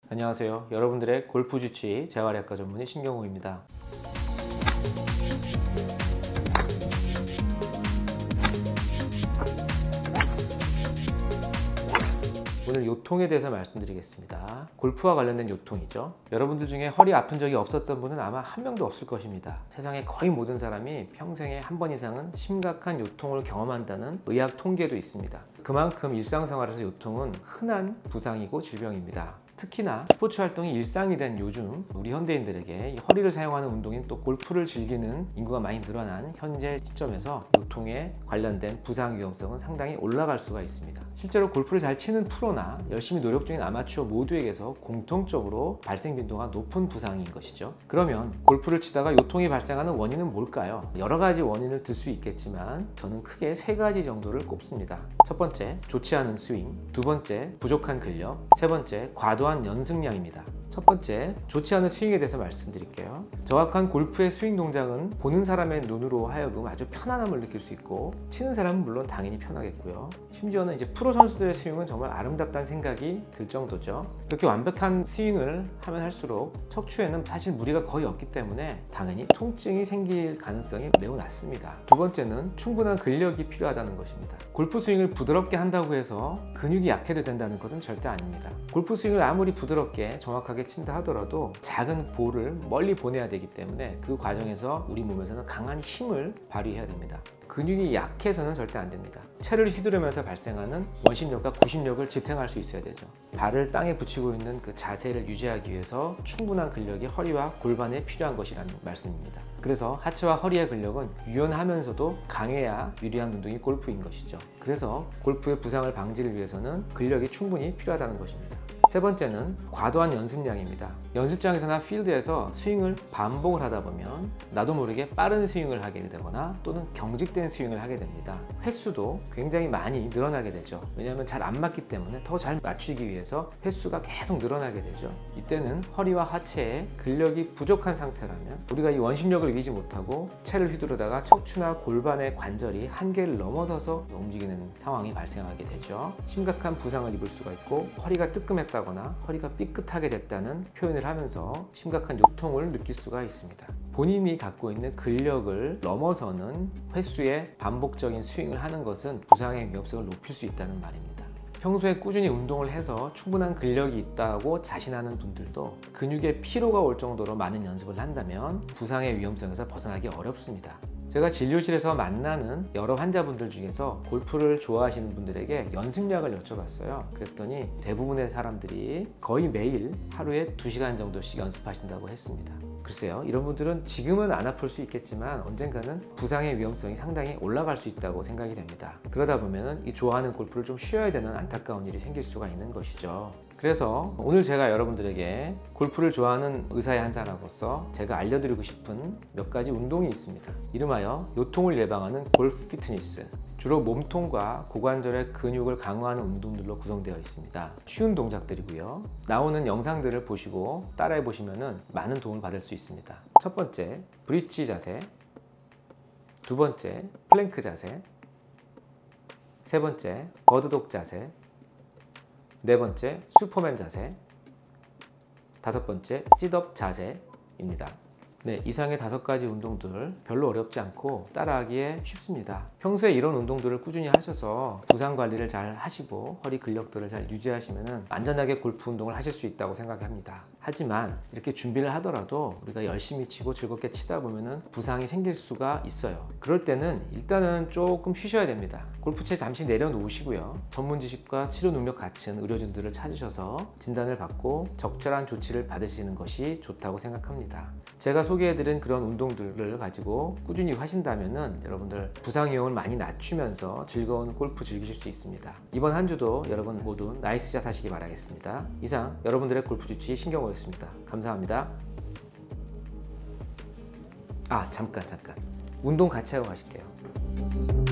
안녕하세요. 여러분들의 골프 주치 재활의학과 전문의 신경호입니다. 오늘 요통에 대해서 말씀드리겠습니다. 골프와 관련된 요통이죠. 여러분들 중에 허리 아픈 적이 없었던 분은 아마 한 명도 없을 것입니다. 세상의 거의 모든 사람이 평생에 한 번 이상은 심각한 요통을 경험한다는 의학 통계도 있습니다. 그만큼 일상생활에서 요통은 흔한 부상이고 질병입니다. 특히나 스포츠 활동이 일상이 된 요즘 우리 현대인들에게 이 허리를 사용하는 운동인 또 골프를 즐기는 인구가 많이 늘어난 현재 시점에서 요통에 관련된 부상 위험성은 상당히 올라갈 수가 있습니다. 실제로 골프를 잘 치는 프로나 열심히 노력 중인 아마추어 모두에게서 공통적으로 발생 빈도가 높은 부상인 것이죠. 그러면 골프를 치다가 요통이 발생하는 원인은 뭘까요? 여러 가지 원인을 들 수 있겠지만 저는 크게 세 가지 정도를 꼽습니다. 첫 번째, 좋지 않은 스윙. 두 번째, 부족한 근력. 세 번째, 과도한 연승량입니다. 첫 번째, 좋지 않은 스윙에 대해서 말씀드릴게요. 정확한 골프의 스윙 동작은 보는 사람의 눈으로 하여금 아주 편안함을 느낄 수 있고 치는 사람은 물론 당연히 편하겠고요. 심지어는 이제 프로 선수들의 스윙은 정말 아름답다는 생각이 들 정도죠. 그렇게 완벽한 스윙을 하면 할수록 척추에는 사실 무리가 거의 없기 때문에 당연히 통증이 생길 가능성이 매우 낮습니다. 두 번째는 충분한 근력이 필요하다는 것입니다. 골프 스윙을 부드럽게 한다고 해서 근육이 약해도 된다는 것은 절대 아닙니다. 골프 스윙을 아무리 부드럽게 정확하게 친다 하더라도 작은 볼을 멀리 보내야 되기 때문에 그 과정에서 우리 몸에서는 강한 힘을 발휘해야 됩니다. 근육이 약해서는 절대 안 됩니다. 채를 휘두르면서 발생하는 원심력과 구심력을 지탱할 수 있어야 되죠. 발을 땅에 붙이고 있는 그 자세를 유지하기 위해서 충분한 근력이 허리와 골반에 필요한 것이라는 말씀입니다. 그래서 하체와 허리의 근력은 유연하면서도 강해야 유리한 운동이 골프인 것이죠. 그래서 골프의 부상을 방지를 위해서는 근력이 충분히 필요하다는 것입니다. 세 번째는 과도한 연습량입니다. 연습장에서나 필드에서 스윙을 반복을 하다 보면 나도 모르게 빠른 스윙을 하게 되거나 또는 경직된 스윙을 하게 됩니다. 횟수도 굉장히 많이 늘어나게 되죠. 왜냐하면 잘 안 맞기 때문에 더 잘 맞추기 위해서 횟수가 계속 늘어나게 되죠. 이때는 허리와 하체에 근력이 부족한 상태라면 우리가 이 원심력을 이기지 못하고 채를 휘두르다가 척추나 골반의 관절이 한계를 넘어서서 움직이는 상황이 발생하게 되죠. 심각한 부상을 입을 수가 있고 허리가 뜨끔했다거나 허리가 삐끗하게 됐다는 표현을 하면서 심각한 요통을 느낄 수가 있습니다. 본인이 갖고 있는 근력을 넘어서는 횟수의 반복적인 스윙을 하는 것은 부상의 위험성을 높일 수 있다는 말입니다. 평소에 꾸준히 운동을 해서 충분한 근력이 있다고 자신하는 분들도 근육에 피로가 올 정도로 많은 연습을 한다면 부상의 위험성에서 벗어나기 어렵습니다. 제가 진료실에서 만나는 여러 환자분들 중에서 골프를 좋아하시는 분들에게 연습량을 여쭤봤어요. 그랬더니 대부분의 사람들이 거의 매일 하루에 2시간 정도씩 연습하신다고 했습니다. 글쎄요, 이런 분들은 지금은 안 아플 수 있겠지만 언젠가는 부상의 위험성이 상당히 올라갈 수 있다고 생각이 됩니다. 그러다 보면 이 좋아하는 골프를 좀 쉬어야 되는 안타까운 일이 생길 수가 있는 것이죠. 그래서 오늘 제가 여러분들에게 골프를 좋아하는 의사의 한 사람으로서 제가 알려드리고 싶은 몇 가지 운동이 있습니다. 이름하여 요통을 예방하는 골프 피트니스. 주로 몸통과 고관절의 근육을 강화하는 운동들로 구성되어 있습니다. 쉬운 동작들이고요. 나오는 영상들을 보시고 따라해 보시면 많은 도움을 받을 수 있습니다. 첫 번째, 브릿지 자세. 두 번째, 플랭크 자세. 세 번째, 버드독 자세. 네 번째, 슈퍼맨 자세. 다섯 번째, 싯업 자세입니다. 네, 이상의 5가지 운동들 별로 어렵지 않고 따라하기에 쉽습니다. 평소에 이런 운동들을 꾸준히 하셔서 부상 관리를 잘 하시고 허리 근력들을 잘 유지하시면 안전하게 골프 운동을 하실 수 있다고 생각합니다. 하지만 이렇게 준비를 하더라도 우리가 열심히 치고 즐겁게 치다 보면 부상이 생길 수가 있어요. 그럴 때는 일단은 조금 쉬셔야 됩니다. 골프채 잠시 내려놓으시고요. 전문 지식과 치료 능력 갖춘 의료진들을 찾으셔서 진단을 받고 적절한 조치를 받으시는 것이 좋다고 생각합니다. 제가 소개해드린 그런 운동들을 가지고 꾸준히 하신다면 여러분들 부상 위험을 많이 낮추면서 즐거운 골프 즐기실 수 있습니다. 이번 한 주도 여러분 모두 나이스 샷 하시기 바라겠습니다. 이상 여러분들의 골프 주치 신경호였습니다. 감사합니다. 잠깐 운동 같이 하고 가실게요.